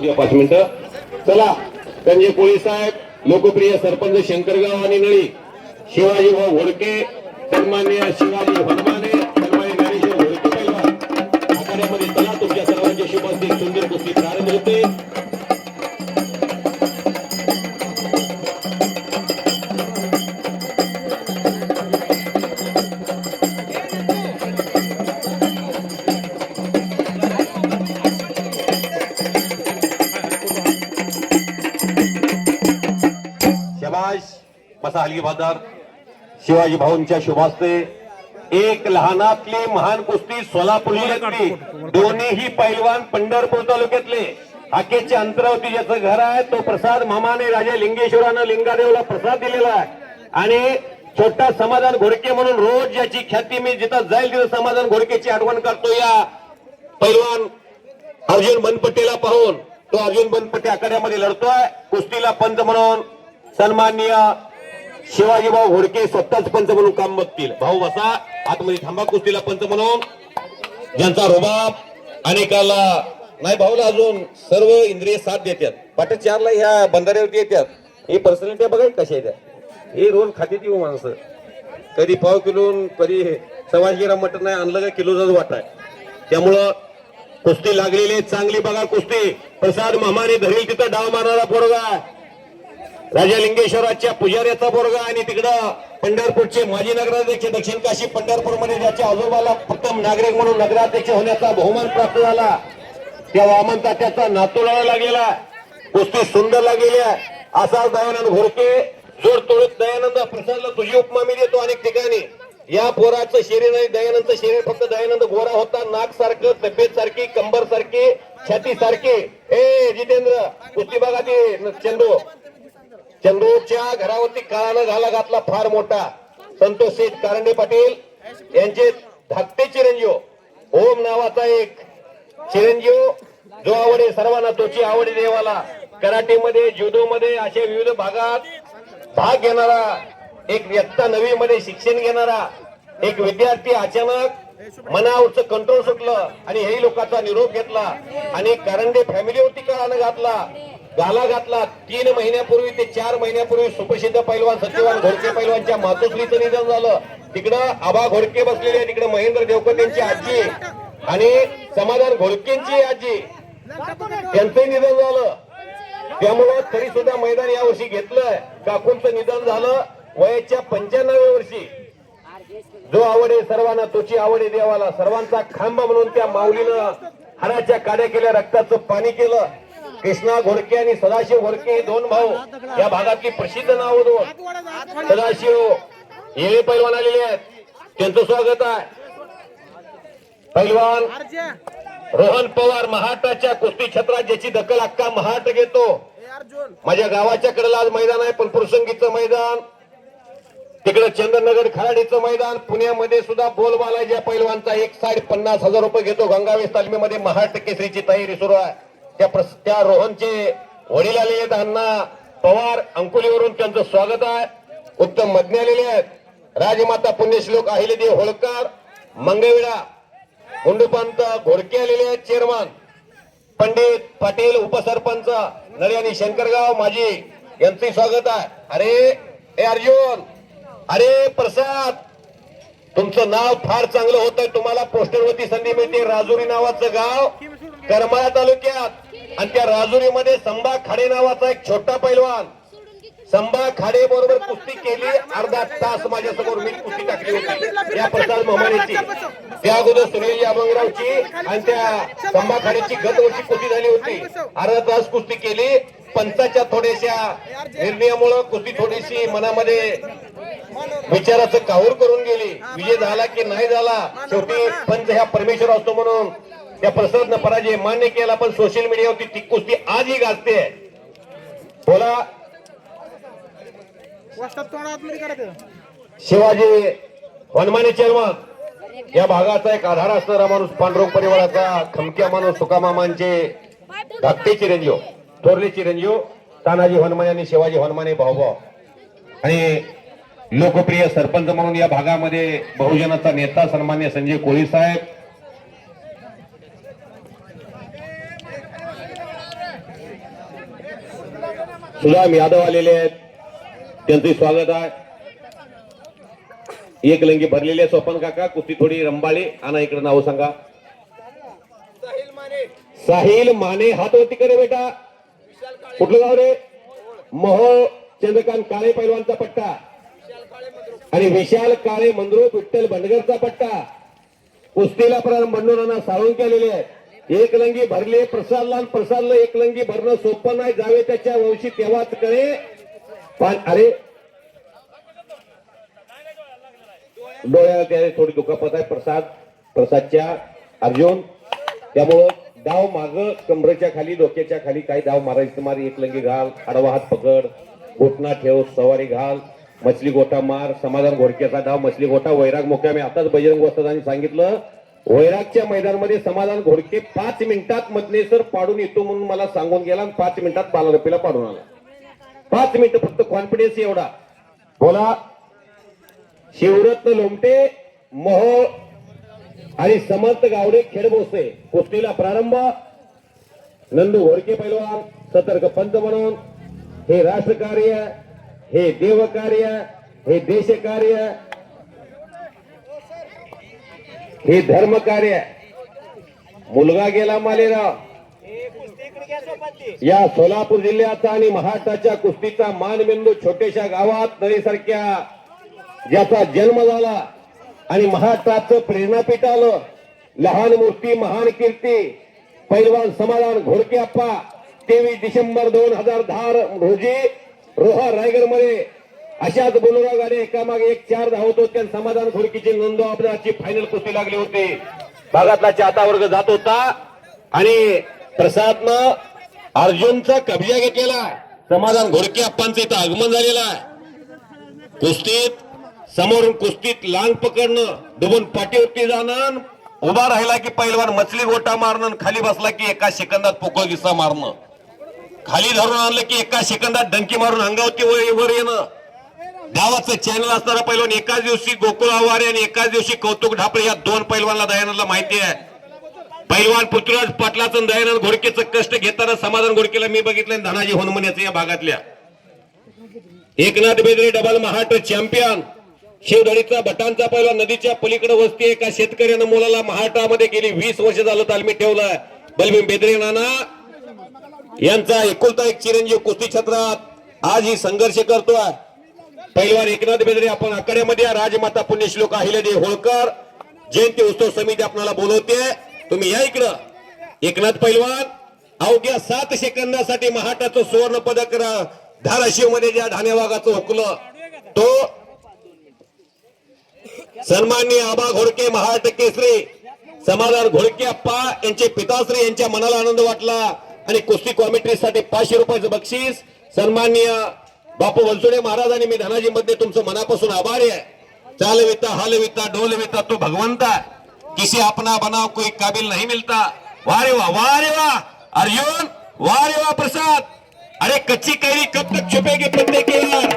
5 मिनिटं. चला संजय कोळी साहेब, लोकप्रिय सरपंच शंकरगाव आणि नळी, शिवाजी भाऊ घोडके, सन्माननीय शिवाजी हनुमाने, सन्माननीय ज्ञानेश्वर घोडके पैलवान आखाड्यामध्ये. चला तुमच्या सर्वांच्या शुभ हस्ते सुंदर कुस्ती प्रारंभ होते. बसा हलगी बाजार. शिवाजी भाऊंच्या शुभास्ते एक लहानातली महान कुस्ती सोलापूर जिल्ह्यातली, दोन्हीही पैलवान पंढरपूर तालुक्यातले. हाकेच्या अंतरावरती ज्याचं घर आहे तो प्रसाद मामाने राजा लिंगेश्वरानं लिंगादेवला प्रसाद दिलेला आहे. आणि छोटा समाधान घोडके म्हणून रोज ज्याची ख्याती मी जिथं जाईल तिथं समाधान घोडकेची आठवण करतो. या पैलवान अर्जुन बनपट्टेला पाहून तो अर्जुन बनपट्टे आखाड्यामध्ये लढतोय. कुस्तीला पंच म्हणून सन्माननीय शिवाजी भाऊ घोडके स्वतःच पंच म्हणून काम बघतील. भाऊ बसा आतमध्ये थांबा. कुस्तीला पंच म्हणून ज्यांचा रुबाब अनेकाला नाही, भाऊला अजून सर्व इंद्रिय साथ देतात. पाठ 4ला ह्या बंधाऱ्यावरती येतात. ही पर्सनॅलिटी बघा कशा येतात. हे रोल खाते ती माणसं. कधी पाव किलो, कधी 1.25 गिरा मटण नाही आणलं का किलोचाच वाटा आहे. त्यामुळं कुस्ती लागलेली चांगली बघा कुस्ती. प्रसाद मामाने धरेल तिथं डाव मारणारा पोरगा, राजा लिंगेश्वराच्या पुजाऱ्याचा पोरगा, आणि तिकडं पंढरपूरचे माजी नगराध्यक्ष, दक्षिण काशी पंढरपूर मध्ये ज्याच्या आजोबाला प्रथम नागरिक म्हणून नगराध्यक्ष होण्याचा बहुमान प्राप्त झाला, त्या वामनचा त्याचा नातूला लागलेला. कुस्ती सुंदर लागलेली आहे. असा दयानंद घोडके जोड तोडत. दयानंद प्रसादला तुझी उपमा मी देतो अनेक ठिकाणी. या पोराचं शरीर आणि दयानंदचं शरीर फक्त दयानंद गोरा होता, नाक सारखं, तब्येत सारखी, कंबर सारखी, छाती सारखी. ए जितेंद्र कुस्ती बघा ते चंद्रूच्या घरावरती काळानं घाला घातला फार मोठा. संतोष शेठ कारंडे पाटील यांचे धाकटे चिरंजीव ओम नावाचा एक चिरंजीव, जो आवडे सर्वांना तोची आवडी देवाला. कराटेमध्ये, जुदोमध्ये अशा विविध भागात भाग घेणारा एक व्यक्ता, नवी मध्ये शिक्षण घेणारा एक विद्यार्थी अचानक मनावरचं कंट्रोल सुटलं आणि हे लोकांचा निरोप घेतला आणि कारंडे फॅमिलीवरती काळानं गाला घातला. 3 महिन्यापूर्वी ते 4 महिन्यापूर्वी सुप्रसिद्ध पैलवान सत्यवान घोडके पैलवानच्या मातोश्रीचं निधन झालं. तिकडं आबा घोडके बसलेले, तिकडे महेंद्र देवकर यांची आजी आणि समाधान घोडकेंची आजी, त्यांचंही निधन झालं. त्यामुळं तरी सुद्धा मैदान यावर्षी घेतलंय. काकूंचं निधन झालं वयाच्या 95व्या वर्षी. जो आवडे सर्वांना तोची आवडे देवाला, सर्वांचा खांबा म्हणून त्या माऊलीनं हाराच्या काड्या केल्या, रक्ताचं पाणी केलं. कृष्णा घोडके आणि सदाशिव घोडके हे 2 भाऊ, या भागातली प्रसिद्ध नाव 2. सदाशिव येळे पैलवान आलेले आहेत, त्यांचं स्वागत आहे. पैलवान रोहन पवार महाराष्ट्राच्या कुस्ती क्षेत्रात ज्याची दखल अख्खा महाराष्ट्र घेतो. माझ्या गावाच्या कडेला आज मैदान आहे, पलपुरसंगीचं मैदान, तिकडे चंद्रनगर खराडीचं मैदान. पुण्यामध्ये सुद्धा बोलबाला ज्या पैलवानचा एक साईड 50,000 रुपये घेतो. गंगावेश तालमीमध्ये महाराष्ट्र केसरीची तयारी सुरू आहे. त्या रोहनचे वडील आलेले आहेत, अण्णा पवार अंकुलीवरून, त्यांचं स्वागत आहे. उत्तम मज्ञ आलेले आहेत. राजमाता पुण्यश्लोक अहिल्यादेवी होळकर मंगळवेढा, गुंडूपंत घोडके आलेले आहेत. चेअरमन पंडित पाटील, उपसरपंच नळी आणि शंकरगाव माजी, यांचे स्वागत आहे. अरे ए अर्जुन, अरे प्रसाद, तुमचं नाव फार चांगलं होत आहे. तुम्हाला पोस्टरवरती संधी मिळते. राजुरी नावाचं गाव करमाळा तालुक्यात, आणि त्या राजुरीमध्ये संभा खाडे नावाचा एक छोटा पैलवान, संभा खाडे बरोबर कुस्ती केली. अर्धा तास माझ्या समोर मी कुस्ती टाकली होती या प्रसाद मोमानेची. त्या अगोदर सुनील अभंगरावची आणि त्या संभा खाडेची गतवर्षी कुस्ती झाली होती. अर्धा तास कुस्ती केली. पंचाच्या थोड्याशा निर्णयामुळे कुस्ती थोडीशी मनामध्ये विचाराचं काहूर करून गेली. विजय झाला की नाही झाला, शेवटी पंच ह्या परमेश्वर असतो म्हणून त्या प्रसादनं पराजय मान्य केला. पण सोशल मीडियावरती ती कुस्ती आजही गाजते. बोला शिवाजी हनुमाने चेअरमन, या भागाचा एक आधार असणारा माणूस, पांडुरंग परिवाराचा खमक्या माणूस, सुकामामांचे धाकटे चिरंजीव, थोरले चिरंजीव तानाजी हनुमाने आणि शिवाजी हनुमाने भाऊभाऊ, आणि लोकप्रिय सरपंच म्हणून या भागामध्ये बहुजनाचा नेता सन्मान्य संजय कोळी साहेब, सुदाम यादव आलेले आहेत, त्यांचे स्वागत आहे. एक लंगी भरलेली आहे. सोपन काका कुस्ती थोडी रंबाळी आणा इकडे नाव सांगा. साहिल माने हात वरती करे बेटा. कुठलं गाव रे? मोहोळ. चंद्रकांत काळे पैलवानचा पट्टा आणि विशाल काळे मंद्रुप विठ्ठल भंडगरचा पट्टा. कुस्तीला प्रारंभ बंडोरांना साळून केलेले आहे. एक लंगी भरले प्रसादला एक लंगी भरणं सोपं नाही. जावे त्याच्या वंशी तेव्हाच कळे. अरे डोळ्याला त्या थोडी दुखापत आहे प्रसादच्या अर्जुन. त्यामुळं डाव माग कमरेच्या खाली डोक्याच्या खाली काही डाव मारायचं मार. एक लंगी घाल, आडवा हात पकड, घोटना ठेव, सवारी घाल, मछली गोटा मार. समाधान घोडक्याचा डाव मछली गोटा. वैराग मोक्या. मी आताच बजरंग वस्तादांनी सांगितलं वैरागच्या मैदानामध्ये समाधान घोडके 5 मिनिटात मधनेसर पाडून येतो म्हणून मला सांगून गेला. 5 मिनिटात बालारपीला पाडून आला. 5 मिनिटं फक्त कॉन्फिडन्स एवढा. बोला. शिवरत्न लोमटे मोहोळ आणि समर्थ गावडे खेडबोसे. कुस्तीला प्रारंभ. नंदू घोडके पैलवान सतर्क पंच म्हणून. हे राष्ट्रकार्य, हे देवकार्य, हे देशकार्य, हे धर्म कार्य. मुलगा गेला मालेराव. या सोलापूर जिल्ह्याचा आणि महाराष्ट्राच्या कुस्तीचा मानबिंदू छोट्याशा गावात नदीसारख्या ज्याचा जन्म झाला आणि महाराष्ट्राचं प्रेरणापीठ आलं. लहान मूर्ती महान कीर्ती पैलवान समाधान घोडके अप्पा. 23 डिसेंबर 2010 रोजी रोहा रायगड मध्ये अशाच बोलोरा गाडी एकामागे एक 4 धावत होत्या. समाधान घोडकीची नोंदो अपराची फायनल कुस्ती लागली होती. भागातला चाहता वर्ग जात होता आणि प्रसादनं अर्जुनचा कब्जा घेतलेला. समाधान घोडके अप्पांचं इथं आगमन झालेलं आहे. कुस्तीत समोरून कुस्तीत लांग पकडणं, डुबून पाठीवरती जाणं, उभा राहिला की पैलवान मछली गोटा मारणं, खाली बसला की एका सेकंदात पोकळ गिस्सा मारणं, खाली धरून आणलं की एका सेकंदात डंकी मारून अंगावरती वर येणं. गावाचं चॅनल असणारा पैलवान एकाच दिवशी गोकुळ आवारे आणि एकाच दिवशी कौतुक ढापळे या 2 पैलवानला दयानंदला माहिती आहे. पैलवान पृथ्वीराज पाटलाचं दयानंद घोडकेचं कष्ट घेताना समाधान घोडकेला मी बघितलं. धनाजी होनमण्याचं या भागातल्या. Eknath Bedre double Maharashtra champion. शिवधडीचा भटांचा पैलवान. नदीच्या पलीकडे वस्ती. एका शेतकऱ्यानं मुलाला महाराष्ट्रामध्ये गेली 20 वर्ष झालं तालमीत ठेवलं. बलभीम बेदरे नाना यांचा एकुलता एक चिरंजीव कुस्ती क्षेत्रात आज ही संघर्ष करतोय. पैलवान एकनाथ बेदरे आपण आखाड्यामध्ये राजमाता पुण्यश्लोक अहिल्यादेवी होळकर जयंती उत्सव समिती आपल्याला बोलवते. तुम्ही या इकडं. एकनाथ पैलवान अवघ्या 7 सेकंदासाठी महाराष्ट्राचं सुवर्ण पदक धाराशिव मध्ये ज्या ढाणेवागाचं हुकलं तो सन्माननीय आबा घोडके महाराष्ट्र केसरी समाधान घोडके अप्पा यांचे पिताश्री यांच्या मनाला आनंद वाटला आणि कुस्ती कॉमेंट्रीसाठी 500 रुपयाचं बक्षीस सन्माननीय बापू वलसुडे महाराज आणि मी धनाजी मध्ये तुमचं मनापासून आभारी आहे. चालविता हालविता डोलविता तो भगवंता किसी अपना बनाव कोई काबिल नहीं मिलता. वारे वाह अर्जुन, वारे वाह प्रसाद. अरे कच्ची कैरी कब तक छुपेगी पत्ते के यार.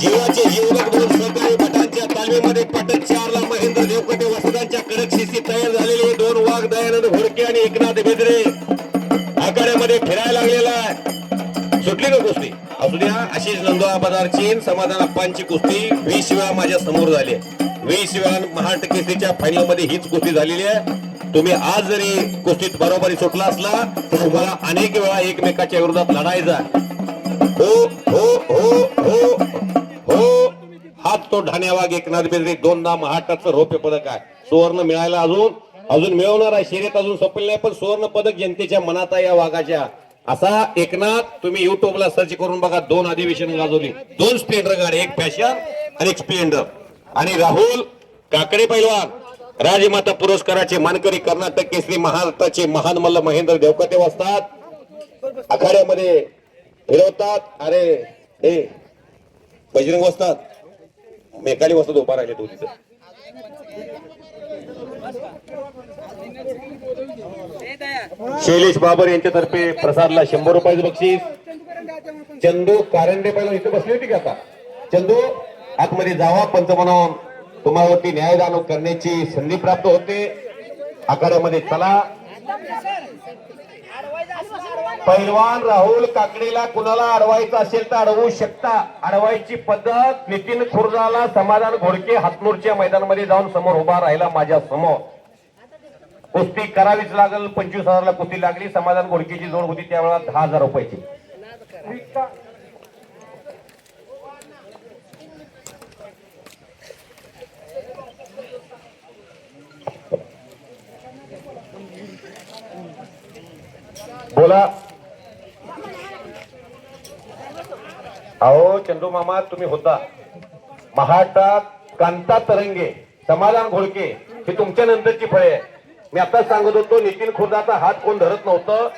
जीवाचे जीवलग 2 सहकारी भटांच्या तालमीमध्ये पटक 4ला महेंद्र देवकटे वसदांच्या कडक शिस्ती तयार झालेले 2 वाघ दयानंद घोडके आणि एकनाथ बेदरे आखाड्यामध्ये फिरायला लागलेला आहे. सुटली का कुस्ती? असू द्या. आशिष नंदोबा बदारची समाधान अप्पांची कुस्ती 20 वेळा माझ्या समोर झाली. 20 वेळा महाराष्ट्र केसरीच्या फायनल मध्ये हीच कुस्ती झालेली आहे. तुम्ही आज जरी कुस्तीत बरोबरी सुटला असला तर तुम्हाला अनेक वेळा एकमेकाच्या विरोधात लढायचा. हो हो हो हो हो. हाच तो ढाण्यावाग एकनाथ बेदरे 2दा महाराष्ट्राचं रौप्य पदक आहे. सुवर्ण मिळायला अजून मिळवणार आहे. शर्यत अजून संपली नाही पण सुवर्ण पदक जनतेच्या मनात आहे या वाघाच्या. असा एकनाथ तुम्ही युट्यूबला सर्च करून बघा. 2 अधिवेशन गाजवली. 2 स्प्लेंडर गाडी, एक फॅशन आणि एक स्प्लेंडर. आणि राहुल काकडे पैलवान राजमाता पुरस्काराचे मानकरी कर्नाटक केसरी महाराष्ट्राचे महान मल्ल महेंद्र देवकते वाजतात आखाड्यामध्ये फिरवतात. अरे हे बजरंग वाजतात मेकाली वाजतात उभा राहिले तो तिथं. शैलेश बाबर यांच्यातर्फे प्रसादला 100 रुपयाचं बक्षीस. चंदू कारंडे पहिला इथे बसली होती का? आता चंदू आतमध्ये जावा. पंच म्हणून तुम्हावरती न्यायदान करण्याची संधी प्राप्त होते. आखाड्यामध्ये चला. पैलवान राहुल काकडीला कुणाला अडवायचं असेल तर अडवू शकता. अडवायची पद्धत नितीन खुर्दाला समाधान घोडके हातनूरच्या मैदानामध्ये जाऊन समोर उभा राहिला. माझ्या समोर कुस्ती करावीच लागल. 25,000ला कुस्ती लागली. समाधान घोडकेची जोड होती त्यावेळेला 10,000 रुपयाची. बोला. अहो चंदू मामा तुम्ही होता महाटात. कांता तरंगे समाधान घोडके ही तुमच्या नंतरची फळे आहे. मी आताच सांगत होतो नितीन खुर्दाचा हात कोण धरत नव्हतं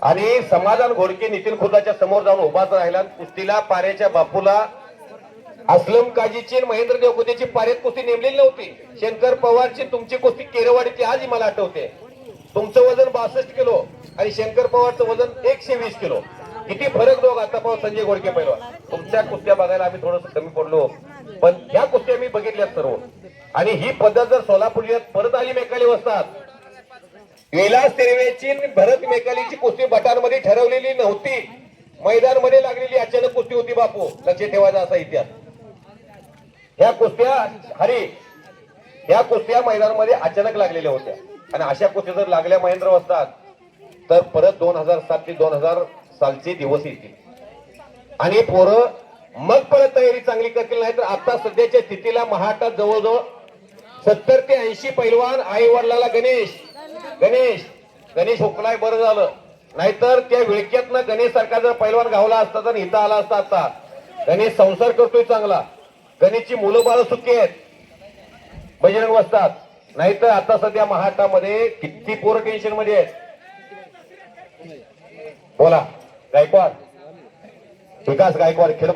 आणि समाधान घोडके नितीन खुर्दाच्या समोर जाऊन उभाच राहिला. कुस्तीला पाऱ्याच्या बापूला असलम काजीची महेंद्र देवकुतेची पारेत कुस्ती नेमलेली नव्हती. शंकर पवारची तुमची कुस्ती केरवाडीची आजही मला आठवते. तुमचं वजन 62 किलो आणि शंकर पवारचं वजन 120 किलो. किती फरक दोघ. आता पाहू संजय घोडके पहिलवान. तुमच्या कुस्त्या बघायला आम्ही थोडस कमी पडलो पण ह्या कुस्त्या मी बघितल्यात सर्व. आणि ही पद्धत जर सोलापूर परत आली मेकाली वस्तात. विलास तेरवेची भरत मेकालीची कुस्ती भटांमध्ये ठरवलेली नव्हती. मैदानमध्ये लागलेली अचानक कुस्ती होती बापू. लक्षात ठेवायचा असा इतिहास. ह्या कुस्त्या मैदानामध्ये अचानक लागलेल्या होत्या आणि अशा कुस्त्या जर लागल्या महेंद्र वस्तात तर परत 2007 ते 2000 सालचे दिवस येतील आणि पोरं मग परत तयारी चांगली करतील. नाही तर आता सध्याच्या स्थितीला महाटात जवळजवळ 70 ते 80 पैलवान. आई वडिलाला गणेश हुकलाय बरं झालं. नाहीतर त्या विळक्यातनं गणेश सारखा जर पैलवान गावला असता तर इथं आला असता. आता गणेश संसार करतोय चांगला. गणेशची मुलं बाळ सुखी आहेत. बजरंग वस्तात. नाहीतर आता सध्या महाटामध्ये किती पोरं टेन्शन मध्ये आहेत. बोला गायकवाड विकास गायकवाड खेळ